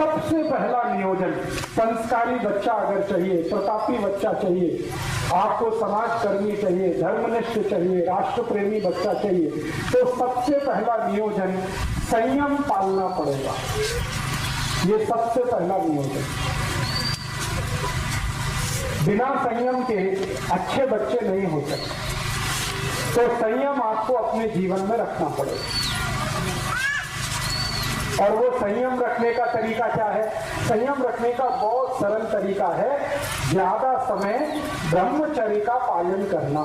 सबसे पहला नियोजन, संस्कारी बच्चा अगर चाहिए, प्रतापी बच्चा चाहिए, आपको समाज कर्मी चाहिए, धर्मनिष्ठ चाहिए, राष्ट्र प्रेमी बच्चा चाहिए, तो सबसे पहला नियोजन संयम पालना पड़ेगा। ये सबसे पहला नियोजन। बिना संयम के अच्छे बच्चे नहीं हो सकते। तो संयम आपको अपने जीवन में रखना पड़ेगा। और वो संयम रखने का तरीका क्या है? संयम रखने का बहुत सरल तरीका है, ज्यादा समय ब्रह्मचर्य का पालन करना।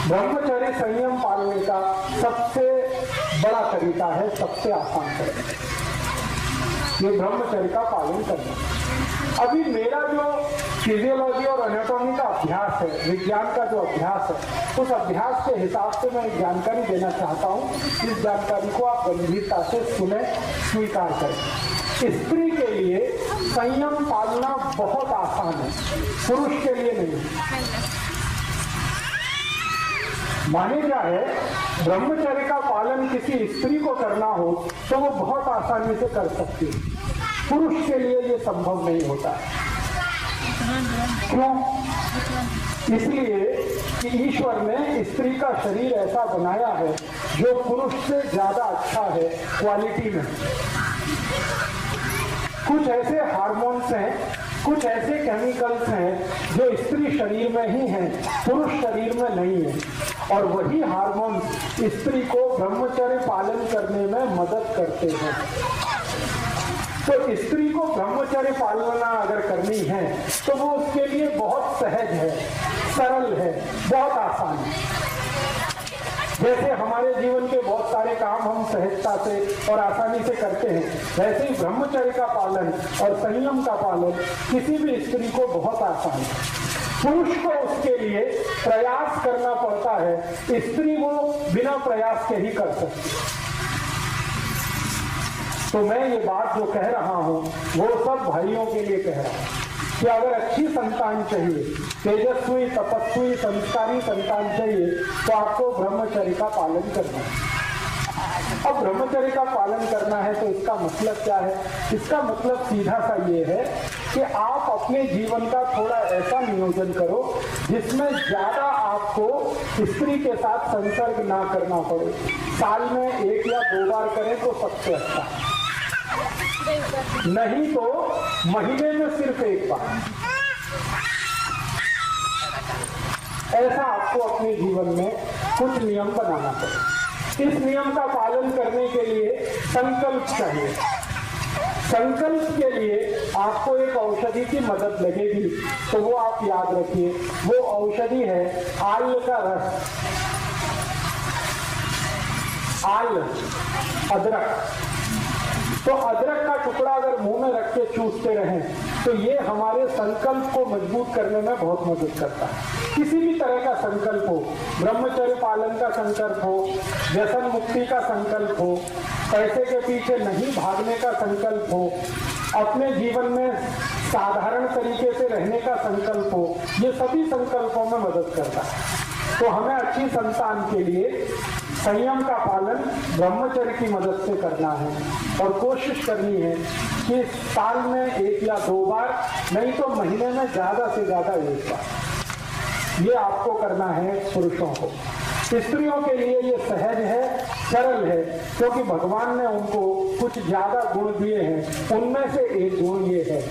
ब्रह्मचर्य संयम पालने का सबसे बड़ा तरीका है, सबसे आसान तरीका, ये ब्रह्मचर्य का पालन करना। अभी मेरा जो फिजियोलॉजी और एनाटॉमी का अभ्यास है, विज्ञान का जो अभ्यास है, उस अभ्यास के हिसाब से मैं एक जानकारी देना चाहता हूँ। इस जानकारी को आप गंभीरता से सुने, स्वीकार करें। स्त्री के लिए संयम पालना बहुत आसान है, पुरुष के लिए नहीं। माने क्या है, ब्रह्मचर्य का पालन किसी स्त्री को करना हो तो वो बहुत आसानी से कर सकती है, पुरुष के लिए ये संभव नहीं होता है। क्यों? इसलिए कि ईश्वर ने स्त्री का शरीर ऐसा बनाया है जो पुरुष से ज्यादा अच्छा है क्वालिटी में। कुछ ऐसे हार्मोन्स हैं, कुछ ऐसे केमिकल्स हैं जो स्त्री शरीर में ही हैं, पुरुष शरीर में नहीं है। और वही हार्मोन्स स्त्री को ब्रह्मचर्य पालन करने में मदद करते हैं। तो स्त्री को ब्रह्मचर्य पालना अगर करनी है तो वो उसके लिए बहुत सहज है, सरल है, बहुत आसान है। जैसे हमारे जीवन के बहुत सारे काम हम सहजता से और आसानी से करते हैं, वैसे ही ब्रह्मचर्य का पालन और संयम का पालन किसी भी स्त्री को बहुत आसान है। पुरुष को उसके लिए प्रयास करना पड़ता है, स्त्री वो बिना प्रयास के ही कर सकती है। तो मैं ये बात जो कह रहा हूं वो सब भाइयों के लिए कह रहा हूं कि अगर अच्छी संतान चाहिए, तेजस्वी, तपस्वी, संस्कारी संतान चाहिए, तो आपको ब्रह्मचर्य का पालन करना है। अब ब्रह्मचर्य का पालन करना है तो इसका मतलब क्या है? इसका मतलब सीधा सा ये है कि आप अपने जीवन का थोड़ा ऐसा नियोजन करो जिसमें ज्यादा आपको स्त्री के साथ संसर्ग ना करना पड़े। साल में 1 या 2 बार करें तो सबसे अच्छा, नहीं तो महीने में सिर्फ 1 बार। ऐसा आपको अपने जीवन में कुछ नियम बनाना पड़ेगा। इस नियम का पालन करने के लिए संकल्प चाहिए। संकल्प के लिए आपको एक औषधि की मदद लगेगी, तो वो आप याद रखिए, वो औषधि है आल का रस। आल, अदरक। तो अदरक का टुकड़ा अगर मुंह में रख के चूसते रहें तो ये हमारे संकल्प को मजबूत करने में बहुत मदद करता है। किसी भी तरह का संकल्प हो, ब्रह्मचर्य पालन का संकल्प हो, व्यसन मुक्ति का संकल्प हो, पैसे के पीछे नहीं भागने का संकल्प हो, अपने जीवन में साधारण तरीके से रहने का संकल्प हो, ये सभी संकल्पों में मदद करता है। तो हमें अच्छी संतान के लिए संयम का पालन ब्रह्मचर्य की मदद से करना है और कोशिश करनी है कि साल में 1 या 2 बार, नहीं तो महीने में ज्यादा से ज्यादा 1 बार, ये आपको करना है पुरुषों को। स्त्रियों के लिए ये सहज है, सरल है, क्योंकि भगवान ने उनको कुछ ज्यादा गुण दिए हैं, उनमें से एक गुण ये है